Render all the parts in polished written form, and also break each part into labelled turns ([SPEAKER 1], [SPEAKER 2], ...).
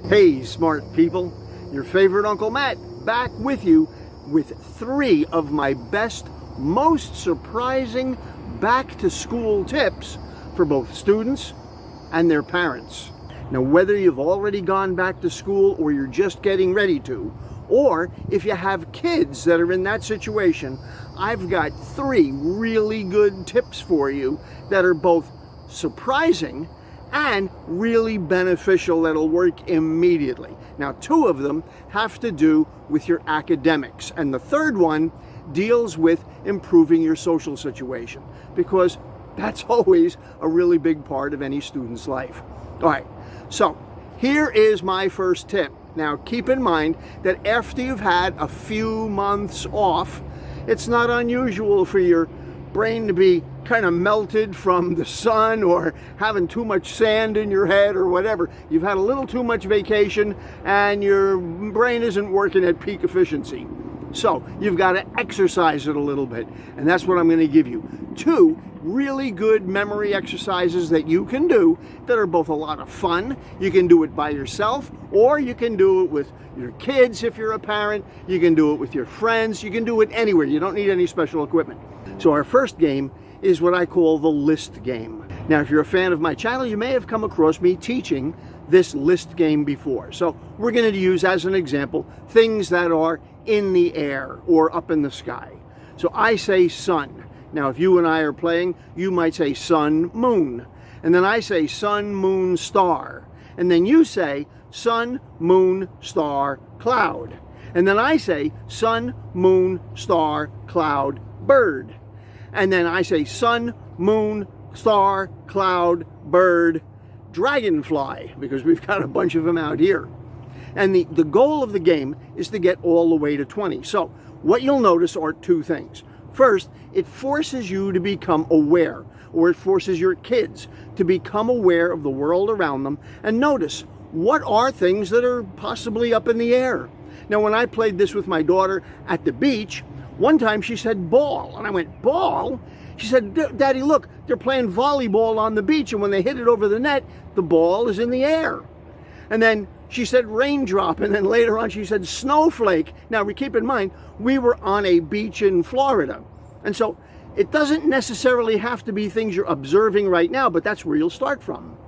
[SPEAKER 1] Hey, smart people, your favorite Uncle Matt back with you with 3 of my best, most surprising back-to-school tips for both students and their parents. Now, whether you've already gone back to school or you're just getting ready to, or if you have kids that are in that situation, I've got 3 really good tips for you that are both surprising and really beneficial that'll work immediately. Now, 2 of them have to do with your academics, and the third one deals with improving your social situation, because that's always a really big part of any student's life. All right, so here is my first tip. Now, keep in mind that after you've had a few months off, it's not unusual for your brain to be kind of melted from the sun or having too much sand in your head or whatever. You've had a little too much vacation and your brain isn't working at peak efficiency. So you've got to exercise it a little bit, and that's what I'm going to give you. 2 really good memory exercises that you can do that are both a lot of fun. You can do it by yourself, or you can do it with your kids if you're a parent. You can do it with your friends. You can do it anywhere. You don't need any special equipment. So our first game is what I call the list game. Now, if you're a fan of my channel, you may have come across me teaching this list game before. So we're going to use as an example things that are in the air or up in the sky. So I say sun. Now, if you and I are playing, you might say sun, moon. And then I say sun, moon, star. And then you say sun, moon, star, cloud. And then I say sun, moon, star, cloud, bird. And then I say sun, moon, star, cloud, bird, dragonfly, because we've got a bunch of them out here. And the goal of the game is to get all the way to 20. So what you'll notice are 2 things. First, it forces you to become aware, or it forces your kids to become aware of the world around them and notice what are things that are possibly up in the air. Now, when I played this with my daughter at the beach, one time she said ball, and I went, ball? She said, Daddy, look, they're playing volleyball on the beach, and when they hit it over the net, the ball is in the air. And then she said raindrop, and then later on she said snowflake. Now, we keep in mind, we were on a beach in Florida. And so it doesn't necessarily have to be things you're observing right now, but that's where you'll start from.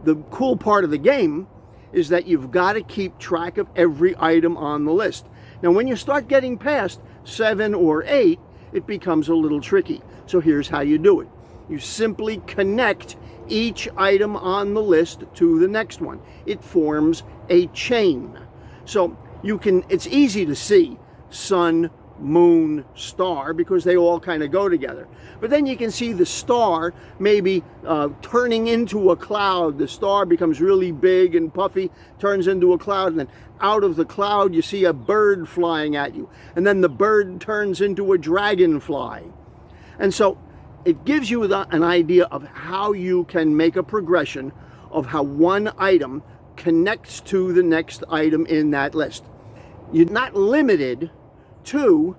[SPEAKER 1] The cool part of the game is that you've got to keep track of every item on the list. Now, when you start getting past 7 or 8, it becomes a little tricky. So here's how you do it. You simply connect each item on the list to the next one. It forms a chain. So it's easy to see sun, moon, star, because they all kind of go together. But then you can see the star maybe turning into a cloud. The star becomes really big and puffy, turns into a cloud, and then out of the cloud you see a bird flying at you. And then the bird turns into a dragonfly. And so it gives you an idea of how you can make a progression of how one item connects to the next item in that list. You're not limited to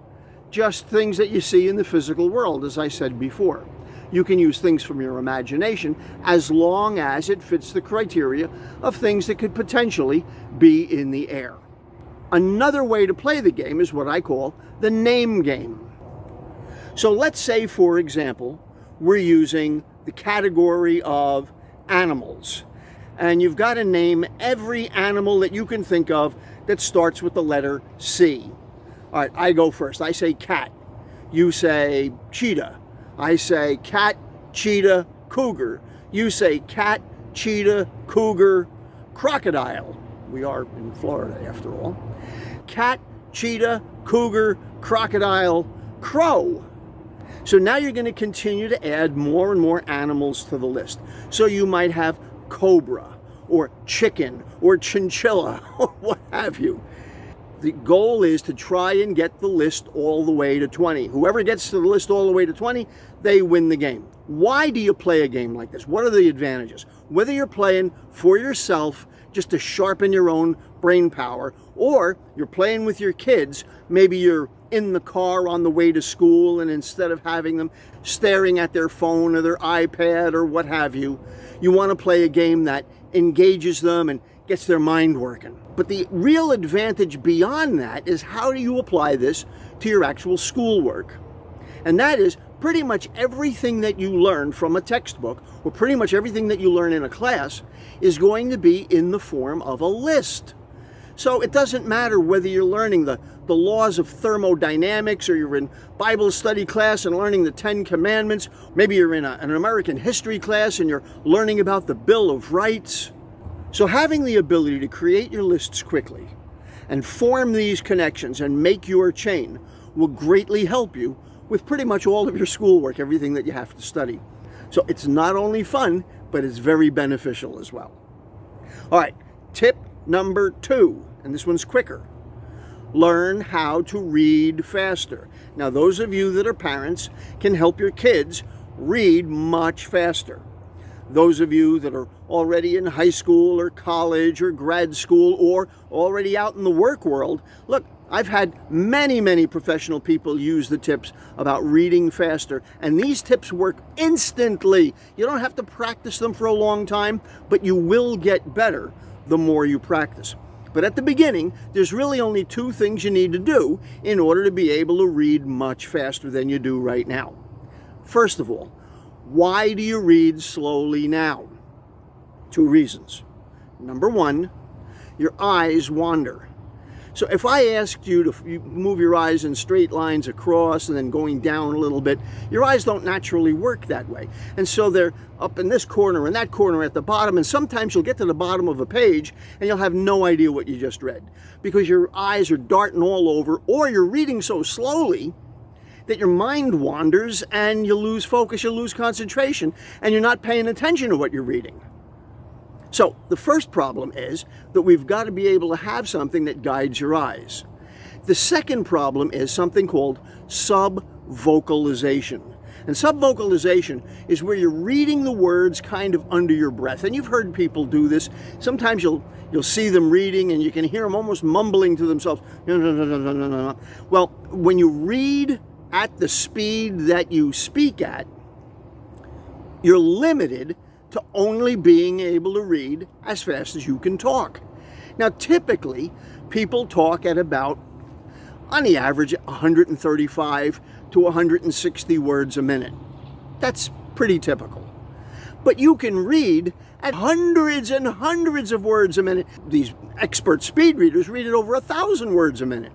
[SPEAKER 1] just things that you see in the physical world, as I said before. You can use things from your imagination as long as it fits the criteria of things that could potentially be in the air. Another way to play the game is what I call the name game. So let's say, for example, we're using the category of animals, and you've got to name every animal that you can think of that starts with the letter C. All right, I go first. I say cat. You say cheetah. I say cat, cheetah, cougar. You say cat, cheetah, cougar, crocodile. We are in Florida, after all. Cat, cheetah, cougar, crocodile, crow. So now you're going to continue to add more and more animals to the list. So you might have cobra, or chicken, or chinchilla, or what have you. The goal is to try and get the list all the way to 20. Whoever gets to the list all the way to 20, they win the game. Why do you play a game like this? What are the advantages? Whether you're playing for yourself, just to sharpen your own brain power, or you're playing with your kids, maybe you're in the car on the way to school, and instead of having them staring at their phone or their iPad or what have you, you want to play a game that engages them and gets their mind working. But the real advantage beyond that is how do you apply this to your actual schoolwork? And that is pretty much everything that you learn from a textbook, or pretty much everything that you learn in a class, is going to be in the form of a list. So it doesn't matter whether you're learning the laws of thermodynamics, or you're in Bible study class and learning the 10 Commandments. Maybe you're in an American history class and you're learning about the Bill of Rights. So having the ability to create your lists quickly and form these connections and make your chain will greatly help you with pretty much all of your schoolwork, everything that you have to study. So it's not only fun, but it's very beneficial as well. All right, tip number 2, and this one's quicker. Learn how to read faster. Now, those of you that are parents can help your kids read much faster. Those of you that are already in high school or college or grad school or already out in the work world, look, I've had many professional people use the tips about reading faster, and these tips work instantly. You don't have to practice them for a long time, but you will get better the more you practice. But at the beginning, there's really only 2 things you need to do in order to be able to read much faster than you do right now. First of all, why do you read slowly now? 2 reasons. Number 1, your eyes wander. So if I asked you to move your eyes in straight lines across and then going down a little bit, your eyes don't naturally work that way. And so they're up in this corner and that corner at the bottom, and sometimes you'll get to the bottom of a page and you'll have no idea what you just read because your eyes are darting all over, or you're reading so slowly that your mind wanders and you lose focus, you lose concentration, and you're not paying attention to what you're reading. So the first problem is that we've got to be able to have something that guides your eyes. The second problem is something called subvocalization. And subvocalization is where you're reading the words kind of under your breath. And you've heard people do this. Sometimes you'll see them reading and you can hear them almost mumbling to themselves. No. Well, when you read at the speed that you speak at, you're limited to only being able to read as fast as you can talk. Now, typically, people talk at about, on the average, 135 to 160 words a minute. That's pretty typical. But you can read at hundreds and hundreds of words a minute. These expert speed readers read at over 1,000 words a minute.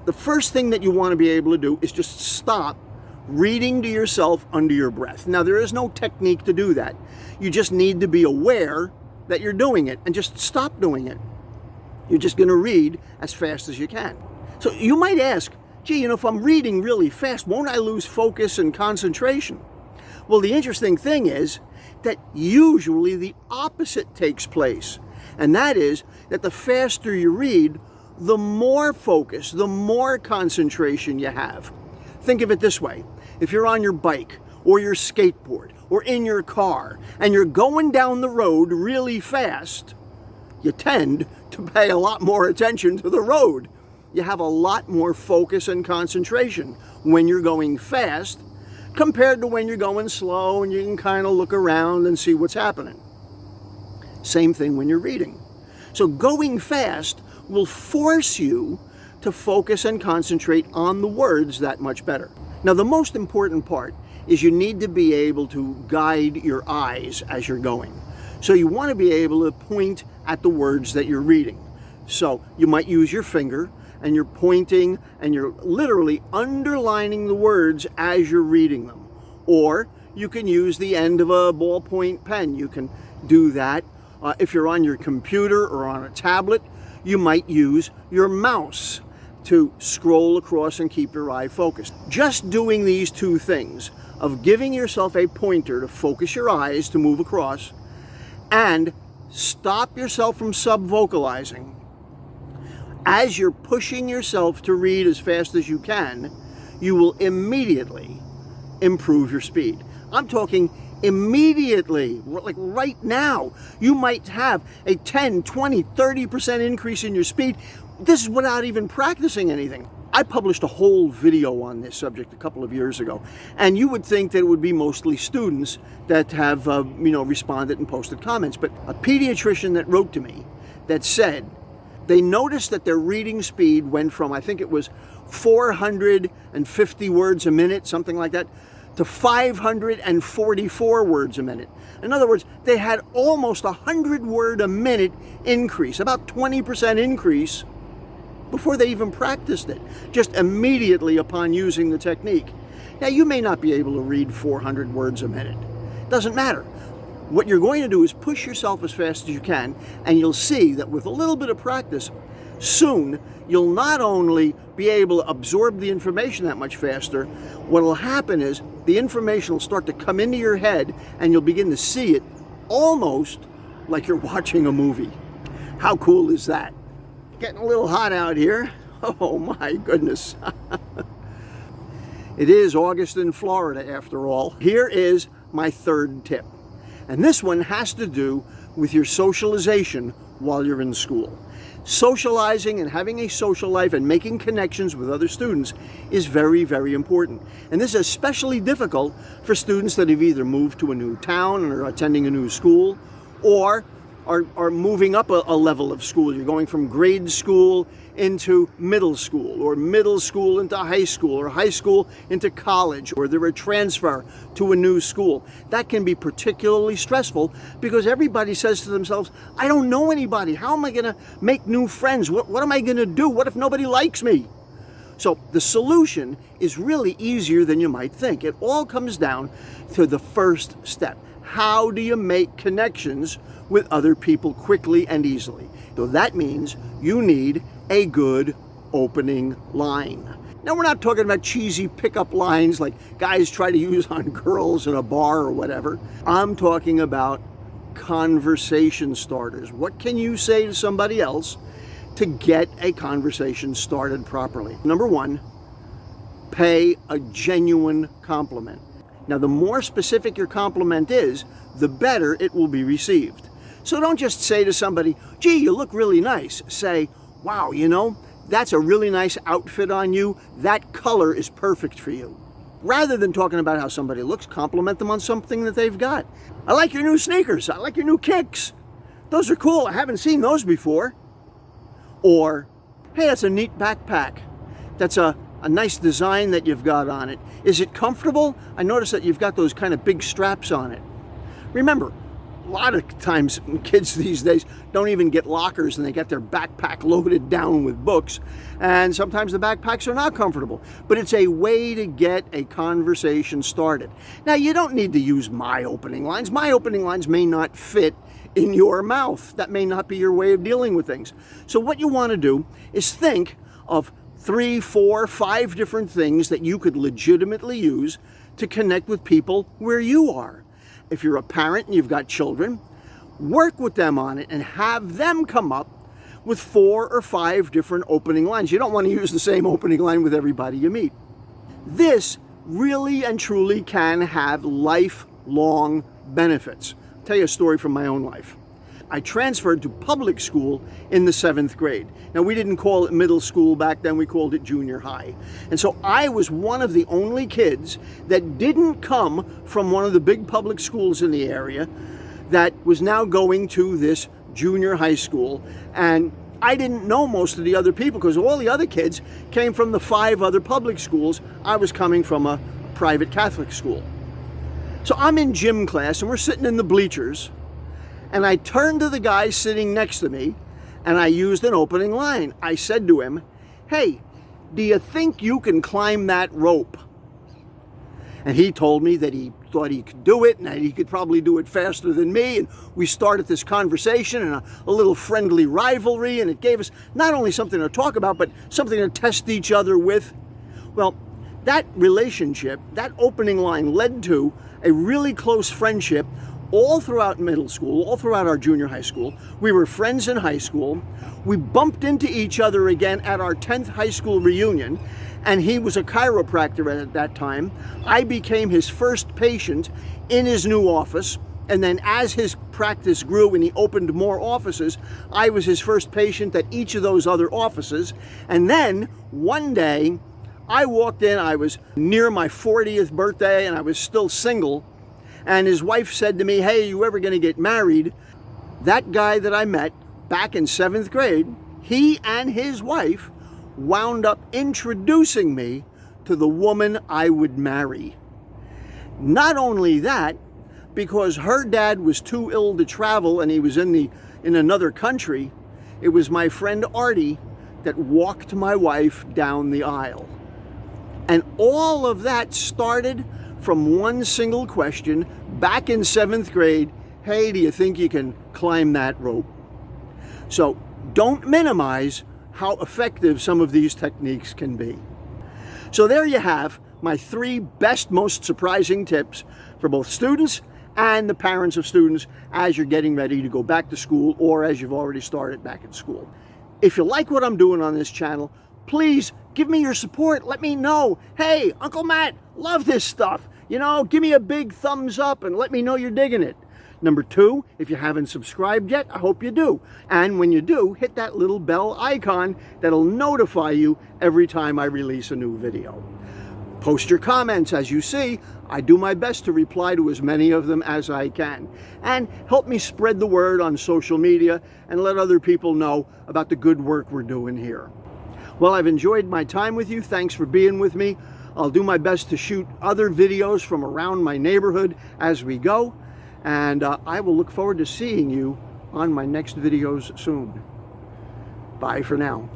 [SPEAKER 1] The first thing that you want to be able to do is just stop reading to yourself under your breath. Now, there is no technique to do that. You just need to be aware that you're doing it and just stop doing it. You're just going to read as fast as you can. So you might ask, gee, if I'm reading really fast, won't I lose focus and concentration? Well, the interesting thing is that usually the opposite takes place. And that is that the faster you read, the more focus, the more concentration you have. Think of it this way. If you're on your bike or your skateboard or in your car and you're going down the road really fast, you tend to pay a lot more attention to the road. You have a lot more focus and concentration when you're going fast compared to when you're going slow and you can kind of look around and see what's happening. Same thing when you're reading. So going fast will force you to focus and concentrate on the words that much better. Now, the most important part is you need to be able to guide your eyes as you're going. So you want to be able to point at the words that you're reading. So you might use your finger and you're pointing and you're literally underlining the words as you're reading them. Or you can use the end of a ballpoint pen. You can do that. If you're on your computer or on a tablet, you might use your mouse to scroll across and keep your eye focused. Just doing these 2 things of giving yourself a pointer to focus your eyes to move across and stop yourself from subvocalizing as you're pushing yourself to read as fast as you can, you will immediately improve your speed. I'm talking immediately, like right now. You might have a 10, 20, 30% increase in your speed. This is without even practicing anything. I published a whole video on this subject a couple of years ago, and you would think that it would be mostly students that have responded and posted comments. But a pediatrician that wrote to me that said they noticed that their reading speed went from, I think it was 450 words a minute, something like that, to 544 words a minute. In other words, they had almost 100 word a minute increase, about 20% increase, before they even practiced it, just immediately upon using the technique. Now, you may not be able to read 400 words a minute. Doesn't matter. What you're going to do is push yourself as fast as you can, and you'll see that with a little bit of practice, soon you'll not only be able to absorb the information that much faster, what will happen is the information will start to come into your head and you'll begin to see it almost like you're watching a movie. How cool is that? Getting a little hot out here. Oh my goodness. It is August in Florida after all. Here is my third tip. And this one has to do with your socialization while you're in school. Socializing and having a social life and making connections with other students is very, very important. And this is especially difficult for students that have either moved to a new town and are attending a new school, or are moving up a level of school. You're going from grade school into middle school, or middle school into high school, or high school into college, or they're a transfer to a new school. That can be particularly stressful because everybody says to themselves, I don't know anybody. How am I going to make new friends? What am I going to do? What if nobody likes me? So the solution is really easier than you might think. It all comes down to the first step. How do you make connections with other people quickly and easily? So that means you need a good opening line. Now, we're not talking about cheesy pickup lines like guys try to use on girls in a bar or whatever. I'm talking about conversation starters. What can you say to somebody else to get a conversation started properly? Number one, pay a genuine compliment. Now, the more specific your compliment is, the better it will be received. So don't just say to somebody, gee, you look really nice. Say, wow, you know, that's a really nice outfit on you. That color is perfect for you. Rather than talking about how somebody looks, compliment them on something that they've got. I like your new sneakers. I like your new kicks. Those are cool. I haven't seen those before. Or, hey, that's a neat backpack. That's a nice design that you've got on it. Is it comfortable? I noticed that you've got those kind of big straps on it. Remember, a lot of times kids these days don't even get lockers and they get their backpack loaded down with books. And sometimes the backpacks are not comfortable. But it's a way to get a conversation started. Now, you don't need to use my opening lines. My opening lines may not fit in your mouth. That may not be your way of dealing with things. So what you want to do is think of 3, 4, 5 different things that you could legitimately use to connect with people where you are. If you're a parent and you've got children, work with them on it and have them come up with 4 or 5 different opening lines. You don't want to use the same opening line with everybody you meet. This really and truly can have lifelong benefits. I'll tell you a story from my own life. I transferred to public school in the 7th grade. Now, we didn't call it middle school back then, we called it junior high. And so I was one of the only kids that didn't come from one of the big public schools in the area that was now going to this junior high school. And I didn't know most of the other people because all the other kids came from the 5 other public schools. I was coming from a private Catholic school. So I'm in gym class and we're sitting in the bleachers. And I turned to the guy sitting next to me and I used an opening line. I said to him, hey, do you think you can climb that rope? And he told me that he thought he could do it and that he could probably do it faster than me. And we started this conversation and a little friendly rivalry, and it gave us not only something to talk about, but something to test each other with. Well, that relationship, that opening line led to a really close friendship all throughout middle school, all throughout our junior high school. We were friends in high school. We bumped into each other again at our 10th high school reunion, and he was a chiropractor at that time. I became his first patient in his new office, and then as his practice grew and he opened more offices, I was his first patient at each of those other offices. And then one day, I walked in, I was near my 40th birthday, and I was still single. And his wife said to me, hey, you ever going to get married? That guy that I met back in 7th grade, he and his wife wound up introducing me to the woman I would marry. Not only that, because her dad was too ill to travel and he was in another country, it was my friend Artie that walked my wife down the aisle. And all of that started from one single question back in 7th grade. Hey, do you think you can climb that rope? So don't minimize how effective some of these techniques can be. So there you have my 3 best, most surprising tips for both students and the parents of students as you're getting ready to go back to school or as you've already started back at school. If you like what I'm doing on this channel, please give me your support. Let me know, hey, Uncle Matt, love this stuff. You know, give me a big thumbs up and let me know you're digging it. Number 2, if you haven't subscribed yet, I hope you do. And when you do, hit that little bell icon that'll notify you every time I release a new video. Post your comments. As you see, I do my best to reply to as many of them as I can. And help me spread the word on social media and let other people know about the good work we're doing here. Well, I've enjoyed my time with you. Thanks for being with me. I'll do my best to shoot other videos from around my neighborhood as we go. And I will look forward to seeing you on my next videos soon. Bye for now.